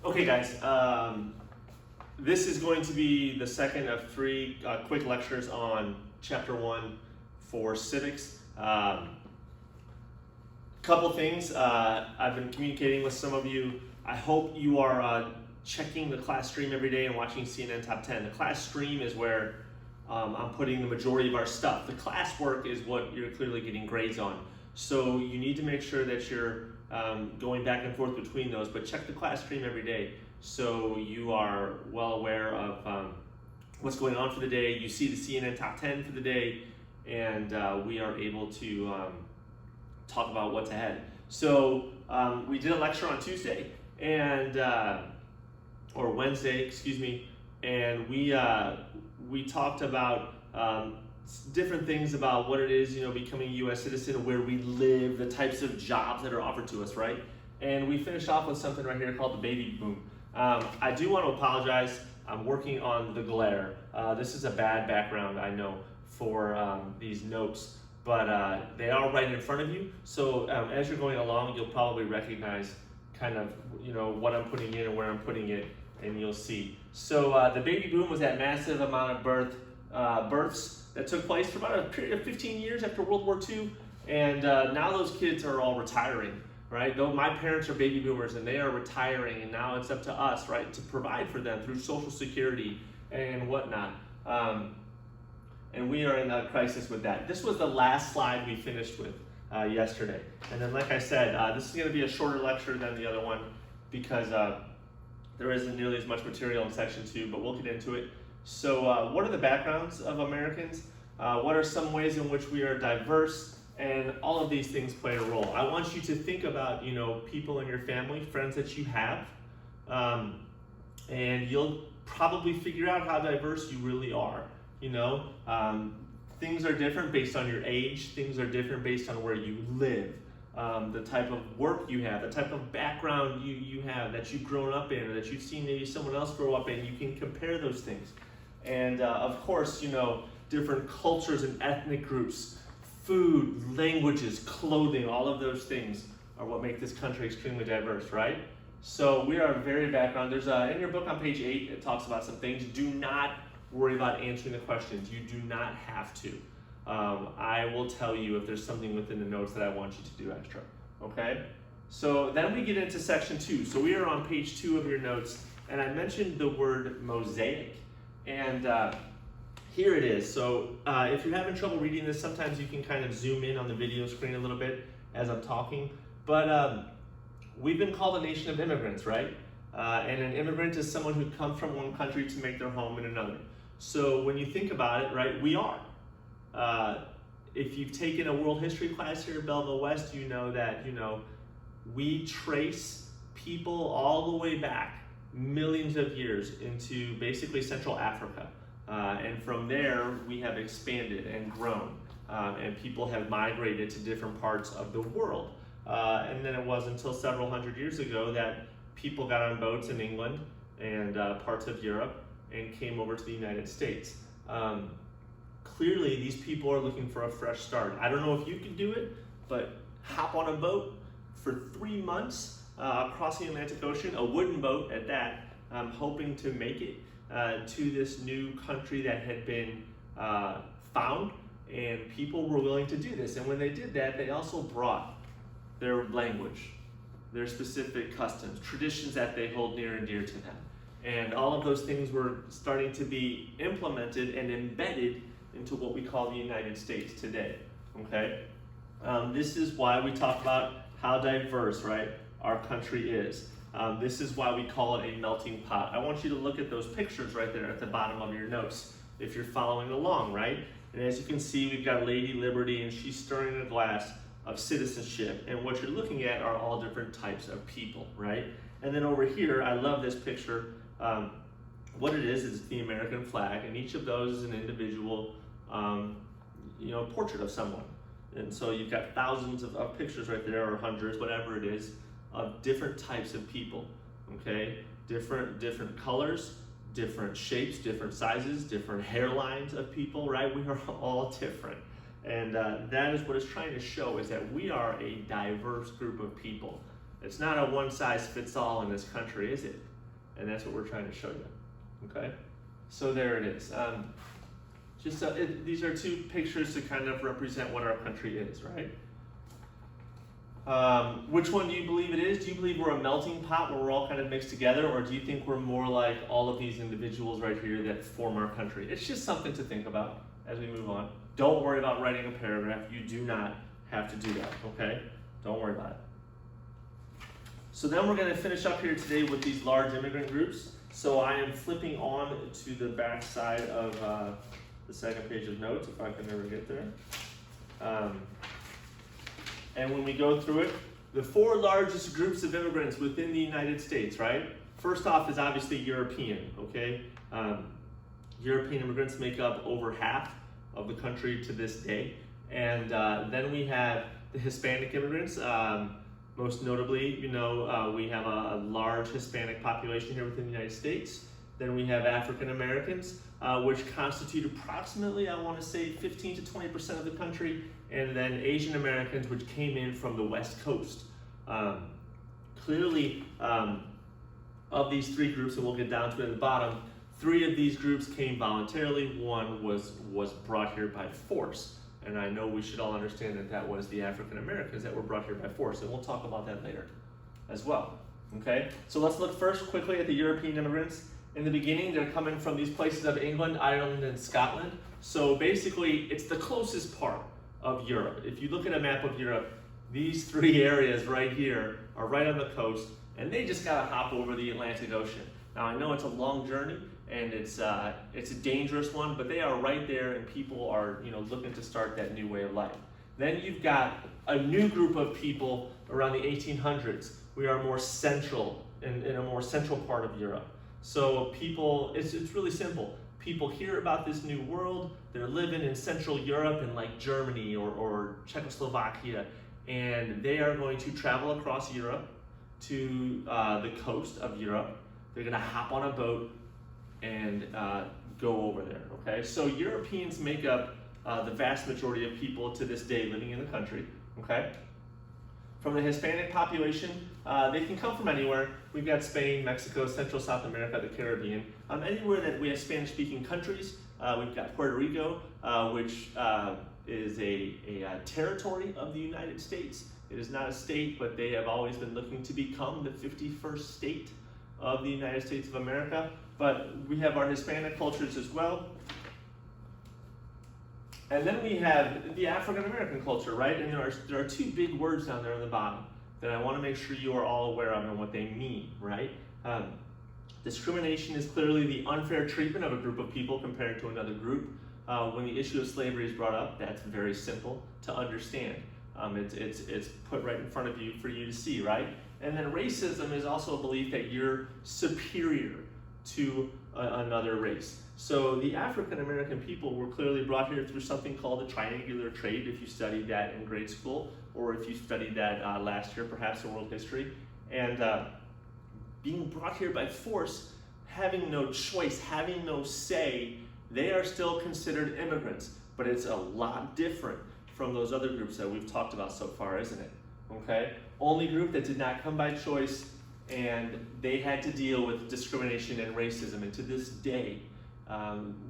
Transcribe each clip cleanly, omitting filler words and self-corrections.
Okay, guys, this is going to be the second of three quick lectures on Chapter 1 for civics. Couple things, I've been communicating with some of you. I hope you are checking the class stream every day and watching CNN Top 10. The class stream is where I'm putting the majority of our stuff. The classwork is what you're clearly getting grades on. So you need to make sure that you're going back and forth between those, but check the class stream every day so you are well aware of what's going on for the day. You see the CNN Top 10 for the day, and we are able to talk about what's ahead. So we did a lecture on Tuesday and or Wednesday, excuse me, and we talked about different things about what it is, becoming a U.S. citizen, where we live, the types of jobs that are offered to us, right? And we finished off with something right here called the baby boom. I do want to apologize. I'm working on the glare. This is a bad background, I know, for these notes, but they are right in front of you. So as you're going along, you'll probably recognize kind of, what I'm putting in and where I'm putting it, and you'll see. So the baby boom was that massive amount of births that took place for about a period of 15 years after World War II, and now those kids are all retiring, right? Though my parents are baby boomers and they are retiring, and now it's up to us, right, to provide for them through Social Security and whatnot. And we are in a crisis with that. This was the last slide we finished with yesterday. And then, like I said, this is going to be a shorter lecture than the other one because there isn't nearly as much material in section 2, but we'll get into it. So what are the backgrounds of Americans? What are some ways in which we are diverse? And all of these things play a role. I want you to think about, people in your family, friends that you have, and you'll probably figure out how diverse you really are. Things are different based on your age. Things are different based on where you live. The type of work you have, the type of background you have that you've grown up in, or that you've seen maybe someone else grow up in. You can compare those things. And of course, different cultures and ethnic groups, food, languages, clothing, all of those things are what make this country extremely diverse, right? So we are very background. There's in your book on page 8, it talks about some things. Do not worry about answering the questions. You do not have to. I will tell you if there's something within the notes that I want you to do extra, okay? So then we get into section 2. So we are on page 2 of your notes, and I mentioned the word mosaic. And here it is. So if you're having trouble reading this, sometimes you can kind of zoom in on the video screen a little bit as I'm talking. But we've been called a nation of immigrants, right? And an immigrant is someone who comes from one country to make their home in another. So when you think about it, right, we are. If you've taken a world history class here at Belleville West, you know that, we trace people all the way back millions of years into basically Central Africa. And from there, we have expanded and grown. And people have migrated to different parts of the world. And then it wasn't until several hundred years ago that people got on boats in England and parts of Europe and came over to the United States. Clearly, these people are looking for a fresh start. I don't know if you can do it, but hop on a boat for 3 months across the Atlantic Ocean, a wooden boat at that, hoping to make it to this new country that had been found, and people were willing to do this. And when they did that, they also brought their language, their specific customs, traditions that they hold near and dear to them. And all of those things were starting to be implemented and embedded into what we call the United States today, okay? This is why we talk about how diverse, right, our country is. This is why we call it a melting pot. I want you to look at those pictures right there at the bottom of your notes if you're following along, right? And as you can see, we've got Lady Liberty, and she's stirring a glass of citizenship. And what you're looking at are all different types of people, right? And then over here, I love this picture. What it is the American flag, and each of those is an individual, portrait of someone. And so you've got thousands of pictures right there, or hundreds, whatever it is, of different types of people, okay? Different colors, different shapes, different sizes, different hairlines of people, right? We are all different. And that is what it's trying to show, is that we are a diverse group of people. It's not a one-size-fits-all in this country, is it? And that's what we're trying to show you, okay? So there it is. These are two pictures to kind of represent what our country is, right? Which one do you believe it is? Do you believe we're a melting pot where we're all kind of mixed together, or do you think we're more like all of these individuals right here that form our country? It's just something to think about as we move on. Don't worry about writing a paragraph. You do not have to do that, okay? Don't worry about it. So then we're going to finish up here today with these large immigrant groups. So I am flipping on to the back side of the second page of notes, if I can ever get there. And when we go through it, the four largest groups of immigrants within the United States, right? First off is obviously European, okay? European immigrants make up over half of the country to this day. And then we have the Hispanic immigrants. Most notably, we have a large Hispanic population here within the United States. Then we have African Americans, which constitute approximately, I want to say, 15 to 20% of the country. And then Asian Americans, which came in from the West Coast. Clearly, of these three groups, and we'll get down to it at the bottom, three of these groups came voluntarily. One was brought here by force. And I know we should all understand that that was the African Americans that were brought here by force, and we'll talk about that later as well. Okay, so let's look first quickly at the European immigrants. In the beginning, they're coming from these places of England, Ireland, and Scotland. So basically, it's the closest part of Europe. If you look at a map of Europe, these three areas right here are right on the coast, and they just gotta hop over the Atlantic Ocean. Now I know it's a long journey, and it's a dangerous one, but they are right there, and people are looking to start that new way of life. Then you've got a new group of people around the 1800s. We are more central, in a more central part of Europe. So people, it's really simple. People hear about this new world, they're living in Central Europe in like Germany or Czechoslovakia, and they are going to travel across Europe to the coast of Europe. They're gonna hop on a boat and go over there, okay? So Europeans make up the vast majority of people to this day living in the country, okay? From the Hispanic population, they can come from anywhere. We've got Spain, Mexico, Central South America, the Caribbean. Anywhere that we have Spanish-speaking countries, we've got Puerto Rico, which is a territory of the United States. It is not a state, but they have always been looking to become the 51st state of the United States of America. But we have our Hispanic cultures as well. And then we have the African American culture, right? And there are two big words down there on the bottom that I want to make sure you are all aware of and what they mean, right? Discrimination is clearly the unfair treatment of a group of people compared to another group. When the issue of slavery is brought up, that's very simple to understand. It's put right in front of you for you to see, right? And then racism is also a belief that you're superior to another race. So the African American people were clearly brought here through something called the triangular trade, if you studied that in grade school, or if you studied that last year, perhaps in world history. And being brought here by force, having no choice, having no say, they are still considered immigrants. But it's a lot different from those other groups that we've talked about so far, isn't it? Okay? Only group that did not come by choice, and they had to deal with discrimination and racism. And to this day,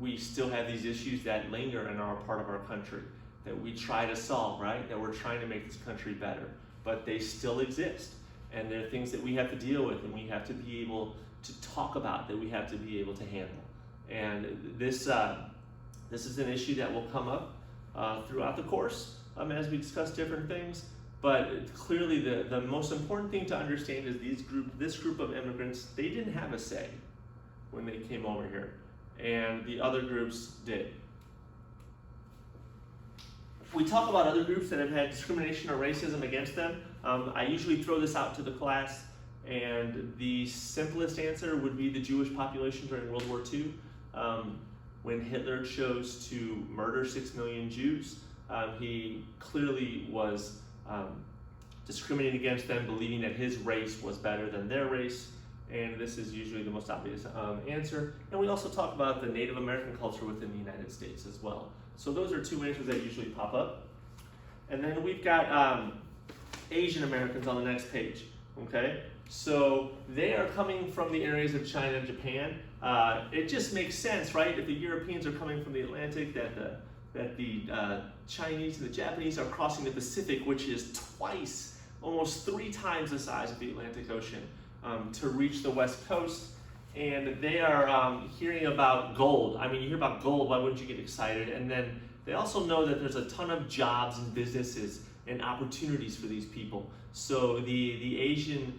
we still have these issues that linger and are a part of our country that we try to solve, right? That we're trying to make this country better, but they still exist. And they're things that we have to deal with, and we have to be able to talk about, that we have to be able to handle. And this is an issue that will come up throughout the course as we discuss different things. But clearly the most important thing to understand is this group of immigrants, they didn't have a say when they came over here, and the other groups did. We talk about other groups that have had discrimination or racism against them. I usually throw this out to the class, and the simplest answer would be the Jewish population during World War II. When Hitler chose to murder 6 million Jews, he clearly was discriminating against them, believing that his race was better than their race, and this is usually the most obvious answer. And we also talk about the Native American culture within the United States as well. So those are two answers that usually pop up. And then we've got Asian Americans on the next page. okay? So they are coming from the areas of China and Japan. It just makes sense, right? If the Europeans are coming from the Atlantic, that the Chinese and the Japanese are crossing the Pacific, which is twice, almost 3 times the size of the Atlantic Ocean, to reach the West Coast. And they are hearing about gold. I mean, you hear about gold, why wouldn't you get excited? And then they also know that there's a ton of jobs and businesses and opportunities for these people. So the Asian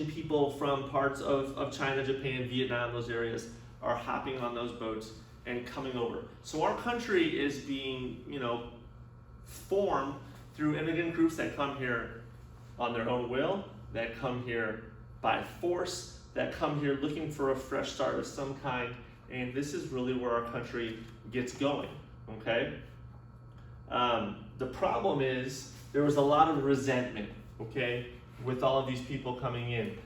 people from parts of China, Japan, Vietnam, those areas are hopping on those boats and coming over. So our country is being, formed through immigrant groups that come here on their own will, that come here by force, that come here looking for a fresh start of some kind, and this is really where our country gets going, okay? The problem is there was a lot of resentment, okay, with all of these people coming in.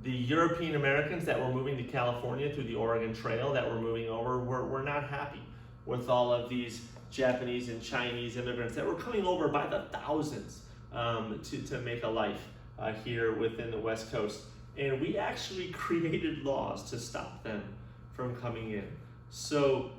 The European Americans that were moving to California through the Oregon Trail, that were moving over, were not happy with all of these Japanese and Chinese immigrants that were coming over by the thousands to make a life here within the West Coast. And we actually created laws to stop them from coming in. So,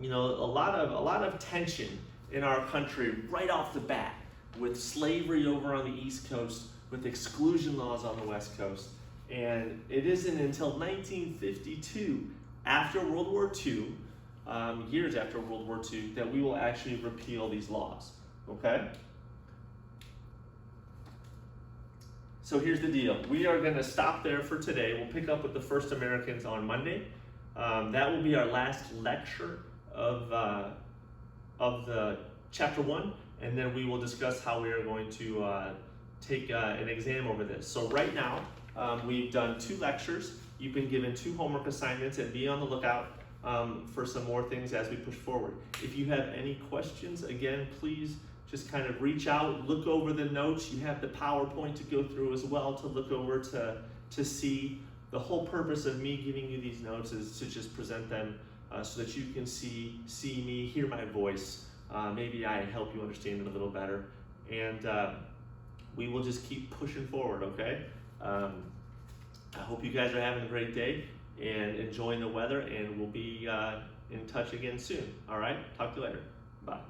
a lot of tension in our country right off the bat, with slavery over on the East Coast, with exclusion laws on the West Coast. And it isn't until 1952, after World War II, years after World War II, that we will actually repeal these laws, okay? So here's the deal. We are gonna stop there for today. We'll pick up with the first Americans on Monday. That will be our last lecture of the chapter 1, and then we will discuss how we are going to take an exam over this. So right now, we've done 2 lectures. You've been given 2 homework assignments, and be on the lookout for some more things as we push forward. If you have any questions, again, please just kind of reach out, look over the notes. You have the PowerPoint to go through as well, to look over to see. The whole purpose of me giving you these notes is to just present them so that you can see me, hear my voice. Maybe I help you understand it a little better. And we will just keep pushing forward, okay? I hope you guys are having a great day and enjoying the weather, and we'll be in touch again soon. All right? Talk to you later. Bye.